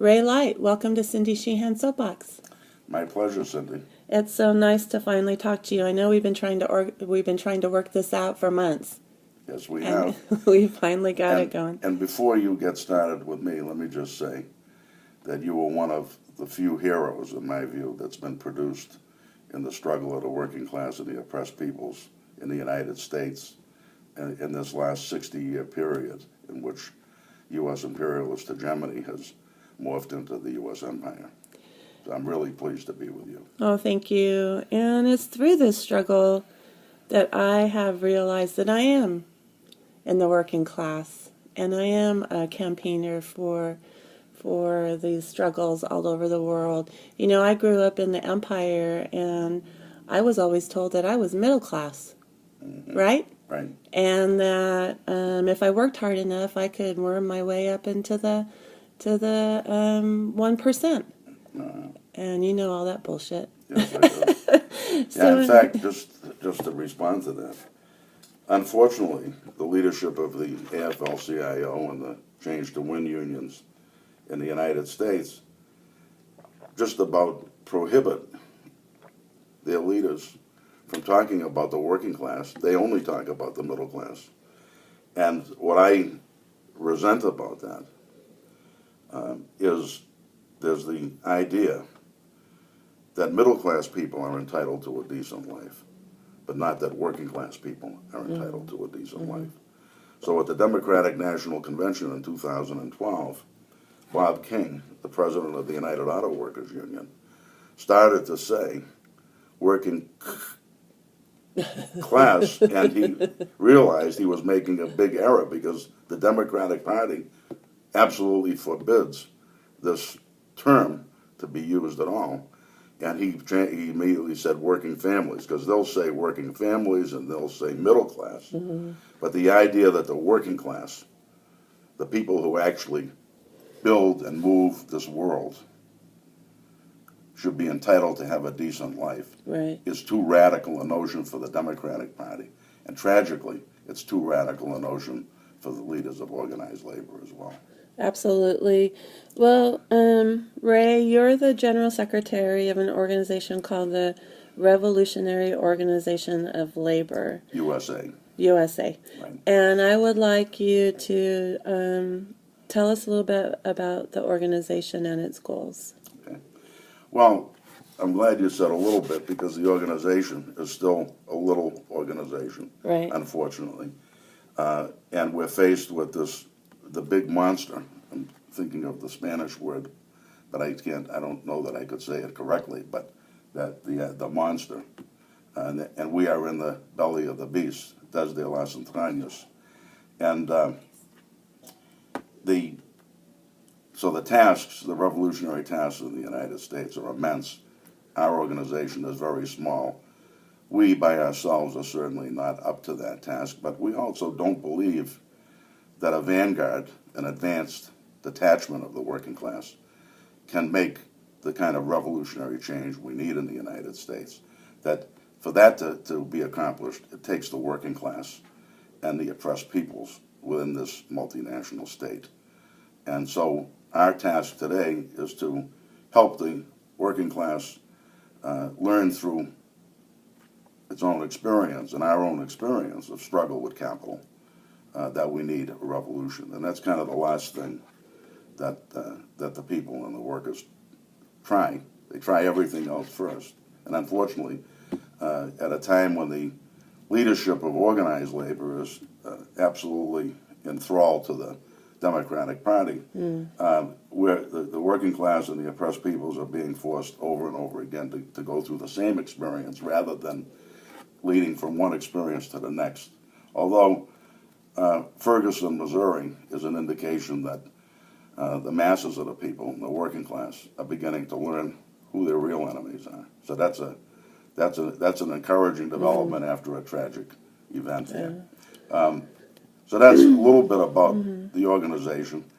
Ray Light, welcome to Cindy Sheehan's Soapbox. My pleasure, Cindy. It's so nice to finally talk to you. I know we've been trying to work this out for months. Yes, we have. We finally got it going. And before you get started with me, let me just say that you were one of the few heroes, in my view, that's been produced in the struggle of the working class and the oppressed peoples in the United States in this last 60-year period in which U.S. imperialist hegemony has morphed into the U.S. empire. So I'm really pleased to be with you. Oh, thank you. And it's through this struggle that I have realized that I am in the working class, and I am a campaigner for these struggles all over the world. You know, I grew up in the empire, and I was always told that I was middle class, right? Right. And that if I worked hard enough, I could worm my way up into the 1%. And you know all that bullshit. Yes, I do. So, in fact, just to respond to that, unfortunately, the leadership of the AFL-CIO and the Change to Win unions in the United States just about prohibit their leaders from talking about the working class. They only talk about the middle class. And what I resent about that is there's the idea that middle class people are entitled to a decent life, but not that working class people are entitled to a decent life. So at the Democratic National Convention in 2012, Bob King, the president of the United Auto Workers Union, started to say working class, and he realized he was making a big error because the Democratic Party absolutely forbids this term to be used at all. And he immediately said working families, because they'll say working families and they'll say middle class. But the idea that the working class, the people who actually build and move this world, should be entitled to have a decent life, right, is too radical a notion for the Democratic Party. And tragically, it's too radical a notion for the leaders of organized labor as well. Absolutely. Well, Ray, you're the general secretary of an organization called the Revolutionary Organization of Labor. USA. USA. Right. And I would like you to tell us a little bit about the organization and its goals. Okay. Well, I'm glad you said a little bit because the organization is still a little organization, right, unfortunately. And we're faced with the big monster. I'm thinking of the Spanish word, but I don't know that I could say it correctly, but that the monster. And we are in the belly of the beast, desde las entrañas. And so the tasks, the revolutionary tasks in the United States are immense. Our organization is very small. We by ourselves are certainly not up to that task, but we also don't believe that a vanguard, an advanced detachment of the working class, can make the kind of revolutionary change we need in the United States. That for that to be accomplished, it takes the working class and the oppressed peoples within this multinational state. And so our task today is to help the working class learn through its own experience and our own experience of struggle with capital that we need a revolution. And that's kind of the last thing that the people and the workers try. They try everything else first. And unfortunately, at a time when the leadership of organized labor is absolutely enthralled to the Democratic Party, where the working class and the oppressed peoples are being forced over and over again to go through the same experience rather than leading from one experience to the next. Although Ferguson, Missouri is an indication that the masses of the people, the working class, are beginning to learn who their real enemies are. So that's an encouraging development after a tragic event here. So that's a little bit about the organization.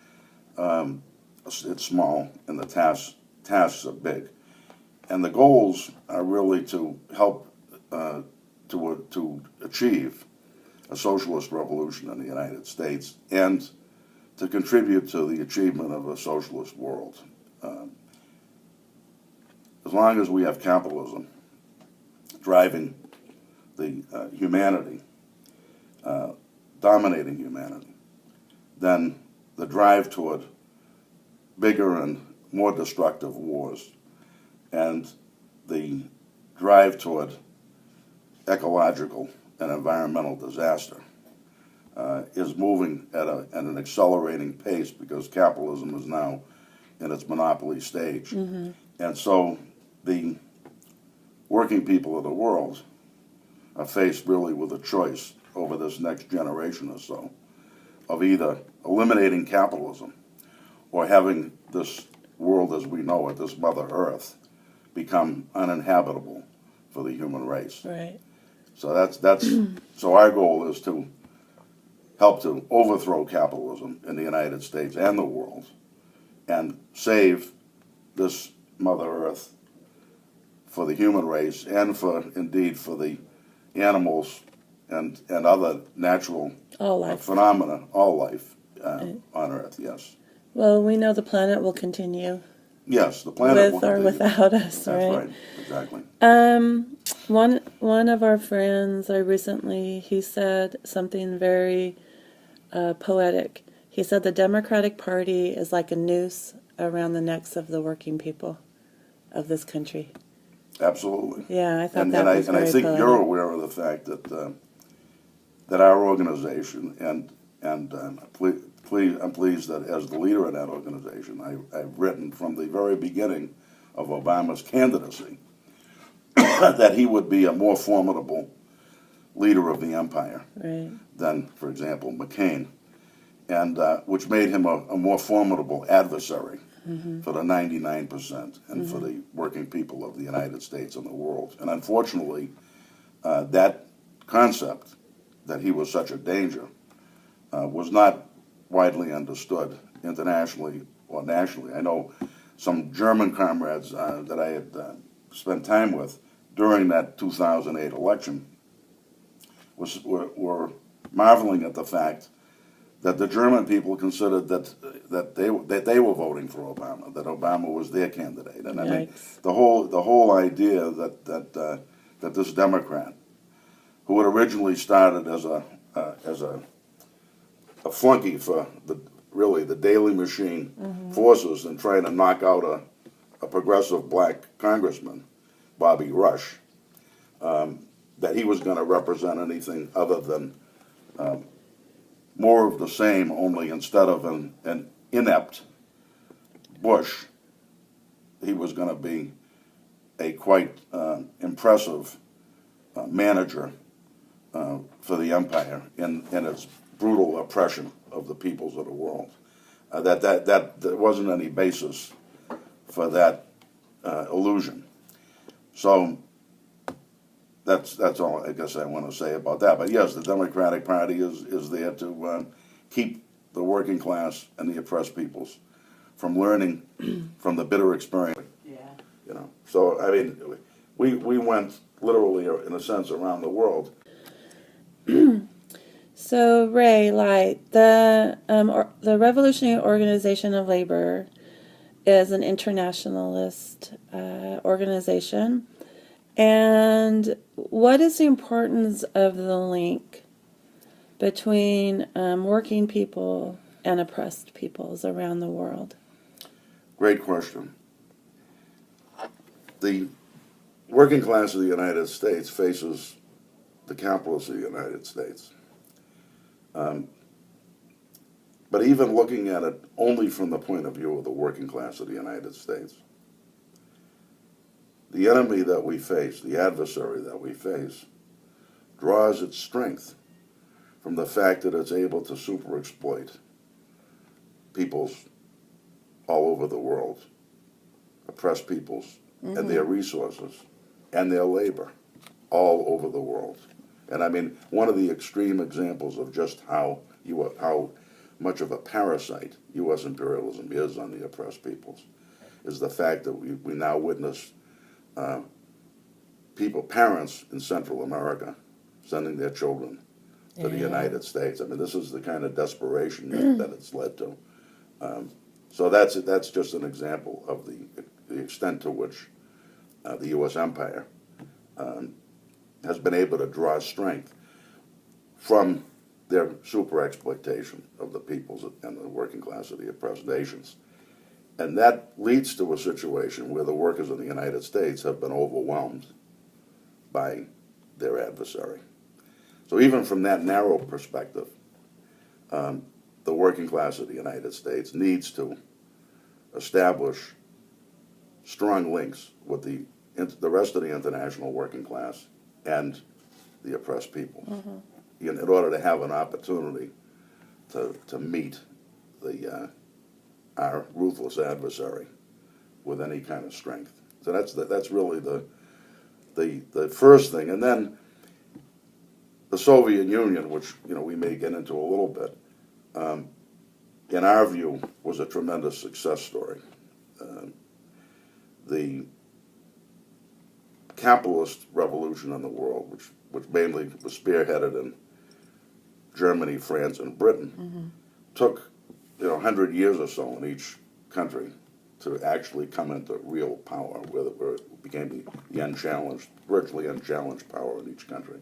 It's small, and the tasks are big, and the goals are really to help to achieve a socialist revolution in the United States and to contribute to the achievement of a socialist world. as long as we have capitalism driving the humanity, dominating humanity, then the drive toward bigger and more destructive wars and the drive toward ecological and environmental disaster is moving at an accelerating pace because capitalism is now in its monopoly stage. Mm-hmm. And so the working people of the world are faced really with a choice over this next generation or so of either eliminating capitalism or having this world as we know it, this Mother Earth, become uninhabitable for the human race. Right. So that's so our goal is to help to overthrow capitalism in the United States and the world and save this Mother Earth for the human race and for the animals and other natural phenomena, all life on Earth, yes. Well, we know the planet will continue. Yes, the planet will continue. With or without us, That's right? right, exactly. One of our friends, he said something very poetic. He said the Democratic Party is like a noose around the necks of the working people of this country. Absolutely. Yeah, I thought that was very And I think poetic. you're aware of the fact that that our organization and I'm pleased that as the leader of that organization, I've written from the very beginning of Obama's candidacy that he would be a more formidable leader of the empire than, for example, McCain, and which made him a more formidable adversary for the 99% and for the working people of the United States and the world. And unfortunately, that concept that he was such a danger was not widely understood internationally or nationally. I know some German comrades that I had spent time with during that 2008 election were marveling at the fact that the German people considered that they were voting for Obama, that Obama was their candidate, and I mean the whole idea that this Democrat, who had originally started as a flunky for the Daily Machine forces and trying to knock out a progressive black congressman, Bobby Rush, that he was going to represent anything other than more of the same, only instead of an inept Bush, he was going to be a quite impressive manager for the empire in its brutal oppression of the peoples of the world. That there wasn't any basis for that illusion. So that's all I guess I want to say about that. But yes, the Democratic Party is there to keep the working class and the oppressed peoples from learning from the bitter experience. Yeah. You know. So I mean, we went literally, in a sense, around the world. So Ray Light, the Revolutionary Organization of Labor is an internationalist organization. And what is the importance of the link between working people and oppressed peoples around the world? Great question. The working class of the United States faces the capitalists of the United States. But even looking at it only from the point of view of the working class of the United States, the enemy that we face, the adversary that we face, draws its strength from the fact that it's able to super-exploit peoples all over the world, oppressed peoples, and their resources, and their labor all over the world. And I mean, one of the extreme examples of just how much of a parasite U.S. imperialism is on the oppressed peoples is the fact that we now witness parents in Central America sending their children to the United States. I mean, this is the kind of desperation that it's led to. So that's just an example of the extent to which the U.S. empire has been able to draw strength from their super exploitation of the peoples and the working class of the oppressed nations. And that leads to a situation where the workers in the United States have been overwhelmed by their adversary. So even from that narrow perspective, the working class of the United States needs to establish strong links with the rest of the international working class and the oppressed people in order to have an opportunity to meet our ruthless adversary with any kind of strength. So that's really the first thing. And then the Soviet Union, which we may get into a little bit, in our view, was a tremendous success story. The capitalist revolution in the world, which mainly was spearheaded in Germany, France, and Britain, took 100 years or so in each country to actually come into real power, where it became the unchallenged, virtually unchallenged power in each country.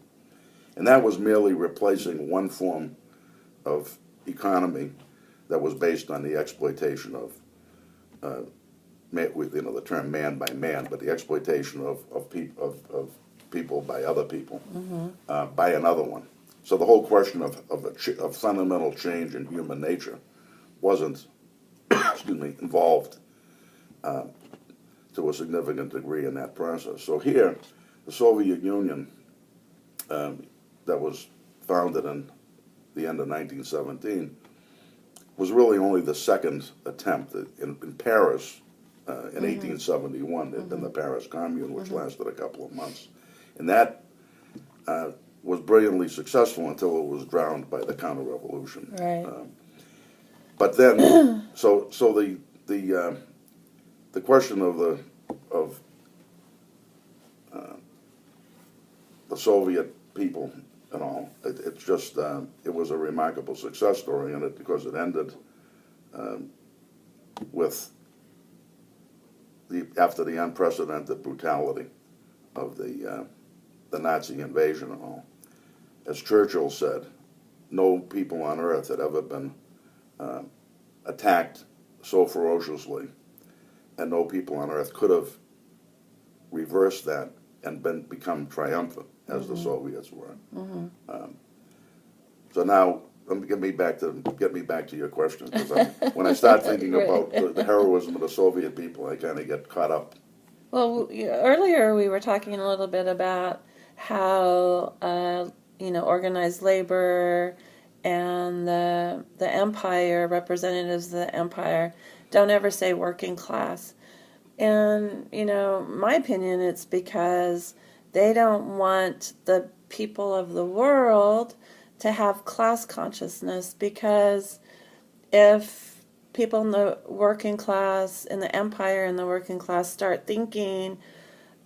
And that was merely replacing one form of economy that was based on the exploitation of, the term man by man, but the exploitation of people by other people, by another one. So the whole question of fundamental change in human nature wasn't, involved to a significant degree in that process. So here, the Soviet Union, that was founded in the end of 1917, was really only the second attempt. In Paris, in 1871, there'd been the Paris Commune, which lasted a couple of months. And that was brilliantly successful until it was drowned by the counter-revolution. Right. But then, so the question of the Soviet people and all, it's just it was a remarkable success story in it because it ended with after the unprecedented brutality of the Nazi invasion and all. As Churchill said, no people on earth had ever been attacked so ferociously, and no people on earth could have reversed that and become triumphant as the Soviets were. So now, get me back to your question, because when I start thinking about the heroism of the Soviet people, I kind of get caught up. Well, earlier we were talking a little bit about how organized labor and the empire, representatives of the empire, don't ever say working class. And, my opinion, it's because they don't want the people of the world to have class consciousness, because if people in the working class, in the empire and the working class, start thinking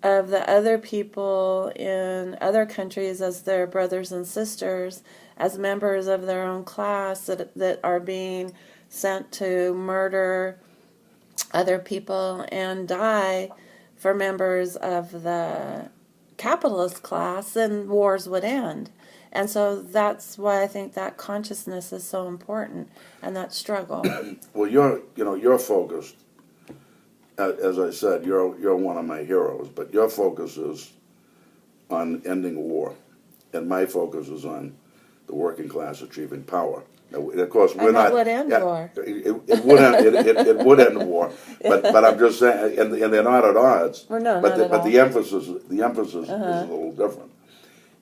of the other people in other countries as their brothers and sisters, as members of their own class that are being sent to murder other people and die for members of the capitalist class, then wars would end. And so that's why I think that consciousness is so important, and that struggle. Well, you're focused. As I said, you're one of my heroes, but your focus is on ending war, and my focus is on the working class achieving power. Now, of course, we're not. That would end war. It would end. It would end war, but I'm just saying, and they're not at odds. Well, no, but not at all. the emphasis is a little different.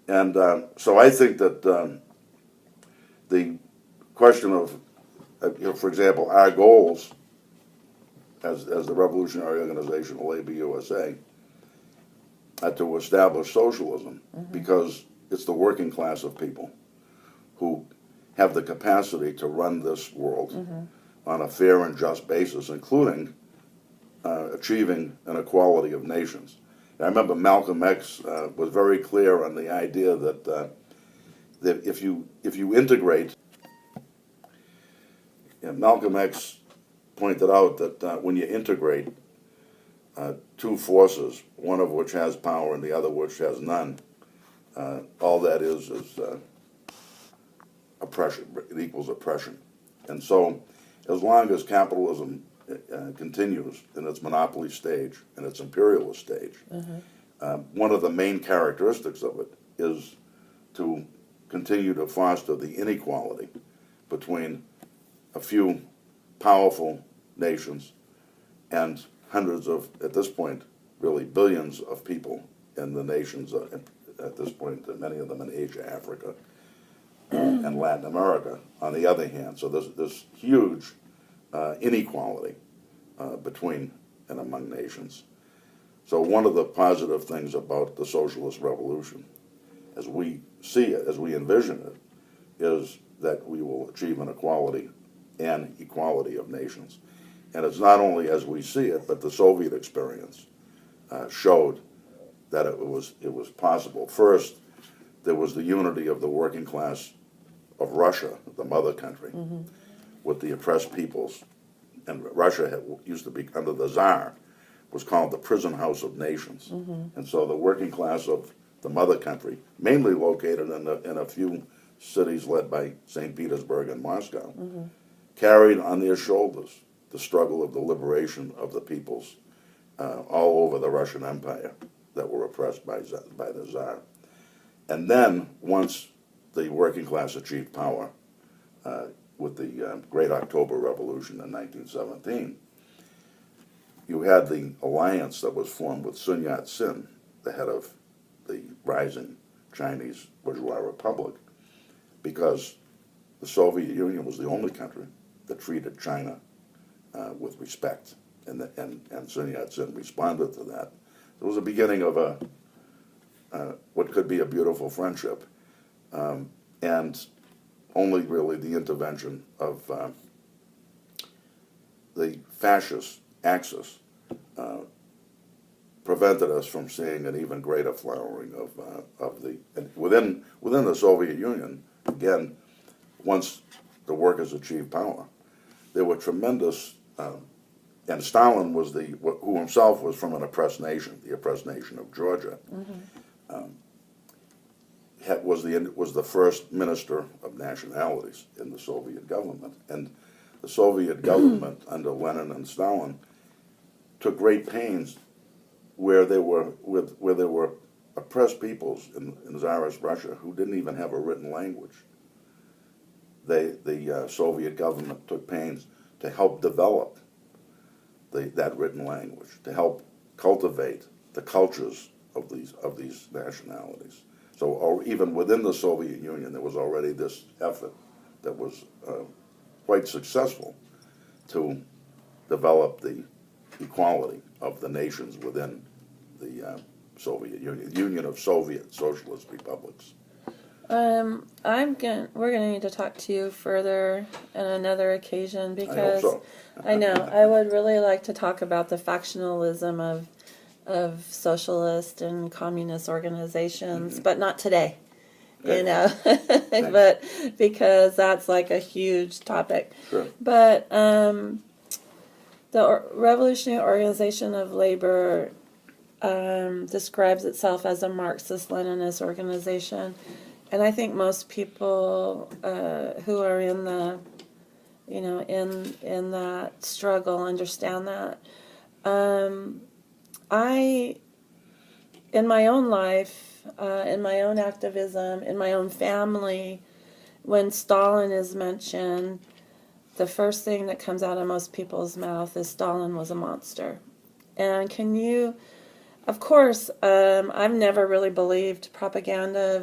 And so I think that the question of, for example, our goals as the revolutionary organization, the Labor USA, to establish socialism, because it's the working class of people who have the capacity to run this world on a fair and just basis, including achieving an equality of nations. I remember Malcolm X was very clear on the idea that that if you integrate, Malcolm X pointed out that when you integrate two forces, one of which has power and the other which has none, all that is oppression. It equals oppression. And so, as long as capitalism continues in its monopoly stage, in its imperialist stage, one of the main characteristics of it is to continue to foster the inequality between a few powerful nations and hundreds of, at this point, really billions of people in the nations, at this point, many of them in Asia, Africa, and Latin America, on the other hand. So there's this huge inequality between and among nations. So one of the positive things about the socialist revolution, as we see it, as we envision it, is that we will achieve an equality and equality of nations. And it's not only as we see it, but the Soviet experience showed that it was possible. First, there was the unity of the working class of Russia, the mother country, with the oppressed peoples. And Russia used to be, under the Tsar, was called the prison house of nations. And so the working class of the mother country, mainly located in a few cities led by St. Petersburg and Moscow, carried on their shoulders the struggle of the liberation of the peoples all over the Russian Empire that were oppressed by the Tsar. And then, once the working class achieved power with the Great October Revolution in 1917, you had the alliance that was formed with Sun Yat-sen, the head of the rising Chinese bourgeois republic, because the Soviet Union was the only country that treated China with respect, and Sun Yat-sen responded to that. It was the beginning of what could be a beautiful friendship, and only really the intervention of the fascist Axis prevented us from seeing an even greater flowering of the within the Soviet Union. Again, once the workers achieved power, there were tremendous, and Stalin was who himself was from an oppressed nation, the oppressed nation of Georgia, was the first minister of nationalities in the Soviet government, and the Soviet government under Lenin and Stalin took great pains where there were oppressed peoples in Tsarist Russia who didn't even have a written language. The Soviet government took pains to help develop that written language, to help cultivate the cultures of these nationalities. So even within the Soviet Union, there was already this effort that was quite successful to develop the equality of the nations within the Soviet Union, the Union of Soviet Socialist Republics. We're gonna need to talk to you further on another occasion, because I hope so. I know I would really like to talk about the factionalism of socialist and communist organizations, but not today. Okay. You know, but because that's like a huge topic. Sure. But the Revolutionary Organization of Labor describes itself as a Marxist-Leninist organization, and I think most people who are in the, in that struggle understand that. In my own life, in my own activism, in my own family, when Stalin is mentioned, the first thing that comes out of most people's mouth is Stalin was a monster. And of course, I've never really believed propaganda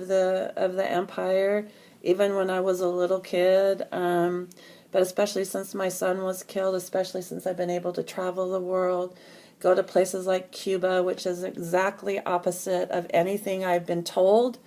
of the empire, even when I was a little kid. But especially since my son was killed, especially since I've been able to travel the world, go to places like Cuba, which is exactly opposite of anything I've been told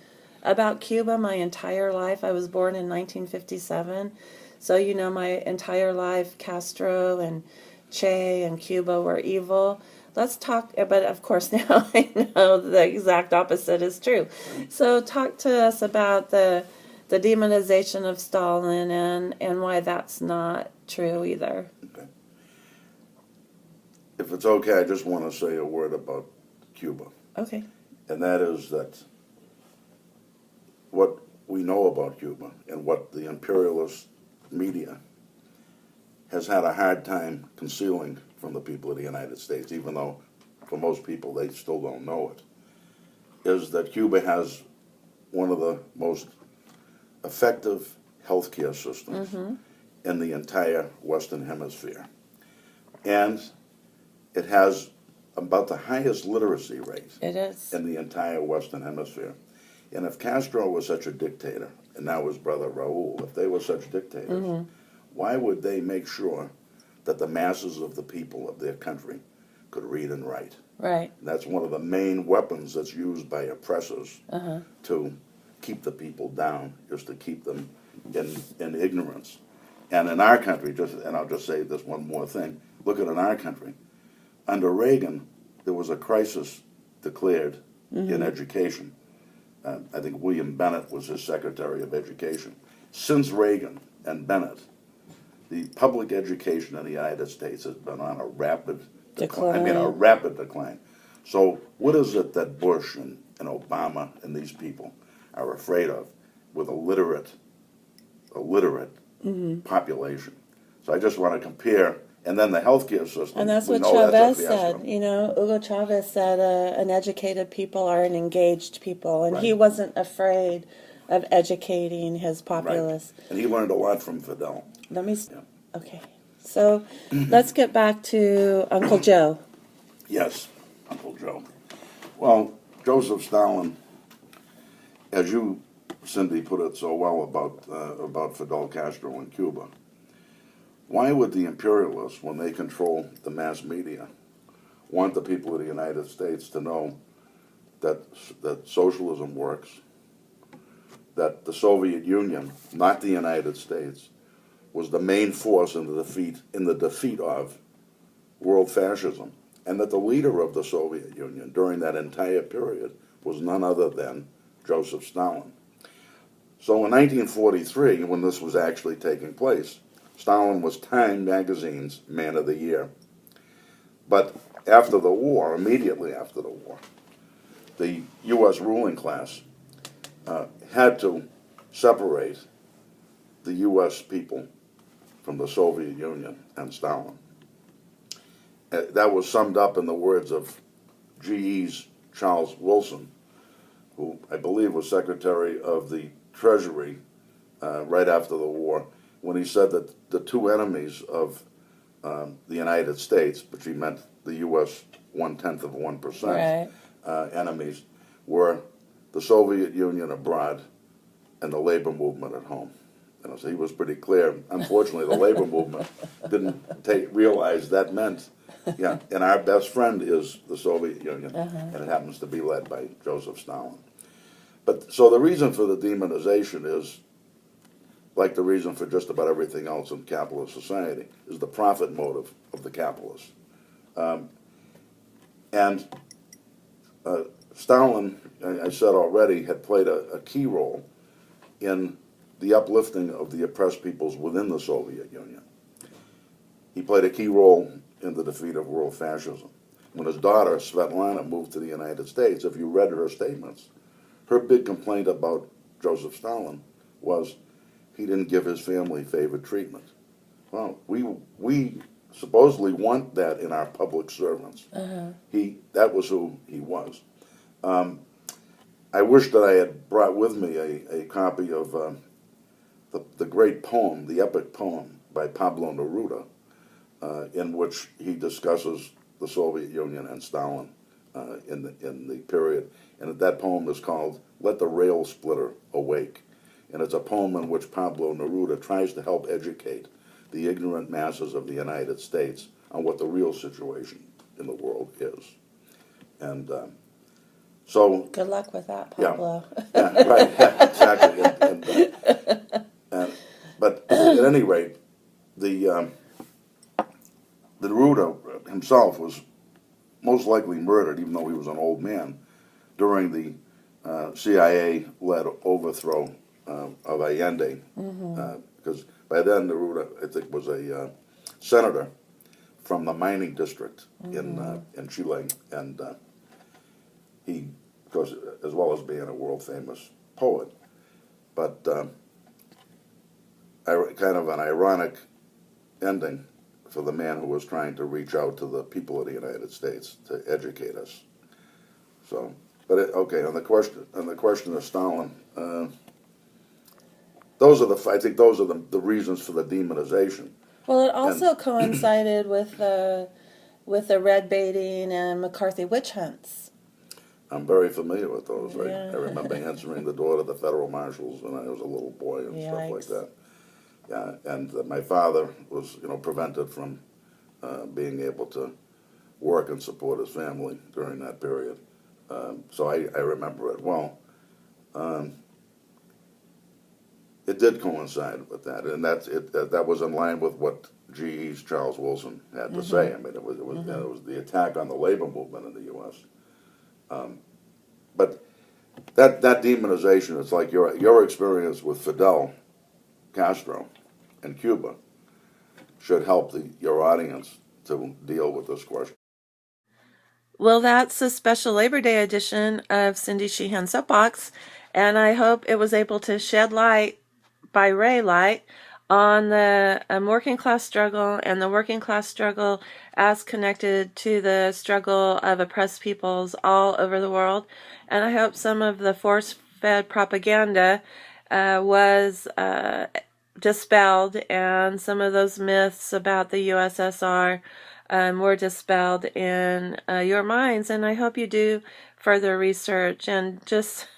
about Cuba my entire life. I was born in 1957. So, my entire life, Castro and Che and Cuba were evil. Let's talk, but of course now I know the exact opposite is true. So talk to us about the demonization of Stalin and why that's not true either. Okay. if it's okay, I just want to say a word about Cuba. Okay. And that is that what we know about Cuba and what the imperialist media has had a hard time concealing from the people of the United States, even though for most people they still don't know it, is that Cuba has one of the most effective healthcare systems in the entire Western Hemisphere. And it has about the highest literacy rate It is. in the entire Western Hemisphere. And if Castro was such a dictator, and now his brother Raul, if they were such dictators, why would they make sure that the masses of the people of their country could read and write? Right. And that's one of the main weapons that's used by oppressors to keep the people down, is to keep them in ignorance. And in our country, and I'll just say this one more thing, look at in our country. Under Reagan, there was a crisis declared in education. I think William Bennett was his Secretary of Education. Since Reagan and Bennett, the public education in the United States has been on a rapid decline. I mean, a rapid decline. So what is it that Bush and Obama and these people are afraid of with a literate population? So I just want to compare. And then the healthcare system. And that's what Chavez said. You know, Hugo Chavez said an educated people are an engaged people. And he wasn't afraid of educating his populace. Right. And he learned a lot from Fidel. Okay. So let's get back to Uncle Joe. Yes, Uncle Joe. Well, Joseph Stalin, as you, Cindy, put it so well about Fidel Castro in Cuba, why would the imperialists, when they control the mass media, want the people of the United States to know that socialism works, that the Soviet Union, not the United States, was the main force in the defeat of world fascism, and that the leader of the Soviet Union during that entire period was none other than Joseph Stalin? So in 1943, when this was actually taking place, Stalin was Time magazine's Man of the Year. But after the war, immediately after the war, the U.S. ruling class had to separate the U.S. people from the Soviet Union and Stalin. That was summed up in the words of GE's Charles Wilson, who I believe was Secretary of the Treasury right after the war, when he said that the two enemies of the United States, which he meant the U.S. 0.1% enemies, were the Soviet Union abroad and the labor movement at home. And so he was pretty clear. Unfortunately, the labor movement didn't realize that meant, and our best friend is the Soviet Union, and it happens to be led by Joseph Stalin. But so the reason for the demonization is, like the reason for just about everything else in capitalist society, is the profit motive of the capitalists. And Stalin, I said already, had played a key role in the uplifting of the oppressed peoples within the Soviet Union. He played a key role in the defeat of world fascism. When his daughter, Svetlana, moved to the United States, if you read her statements, her big complaint about Joseph Stalin was he didn't give his family favored treatment. Well, we supposedly want that in our public servants. That was who he was. I wish that I had brought with me a copy of the great poem, the epic poem by Pablo Neruda, in which he discusses the Soviet Union and Stalin in the period. And that poem is called "Let the Rail Splitter Awake." And it's a poem in which Pablo Neruda tries to help educate the ignorant masses of the United States on what the real situation in the world is. And so... Good luck with that, Pablo. Yeah, right, yeah, exactly. But at any rate, the Neruda himself was most likely murdered, even though he was an old man, during the CIA-led overthrow of Allende, because by then Neruda, I think, was a senator from the mining district in Chile, and he, of course, as well as being a world famous poet, but kind of an ironic ending for the man who was trying to reach out to the people of the United States to educate us. So, but okay, on the question of Stalin, I think those are the reasons for the demonization. Well, it also coincided with the red baiting and McCarthy witch hunts. I'm very familiar with those. Yeah. I remember answering the door to the federal marshals when I was a little boy and stuff like that. Yeah, and my father was, prevented from being able to work and support his family during that period. So I remember it well. It did coincide with that, and that was in line with what GE's Charles Wilson had to say. I mean, it was the attack on the labor movement in the U.S. But that demonization, it's like your experience with Fidel Castro in Cuba should help your audience to deal with this question. Well, that's a special Labor Day edition of Cindy Sheehan Soapbox, and I hope it was able to shed light by Ray light on the working class struggle and the working class struggle as connected to the struggle of oppressed peoples all over the world. And I hope some of the force-fed propaganda was dispelled, and some of those myths about the USSR were dispelled in your minds. And I hope you do further research, and just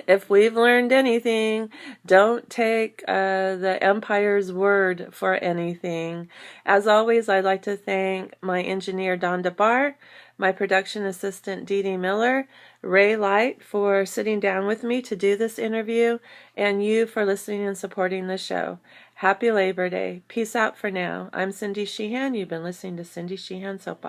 if we've learned anything, don't take the empire's word for anything. As always, I'd like to thank my engineer Don DeBar, my production assistant Dee Dee Miller, Ray Light for sitting down with me to do this interview, and you for listening and supporting the show. Happy Labor Day. Peace out for now. I'm Cindy Sheehan. You've been listening to Cindy Sheehan Soapbox.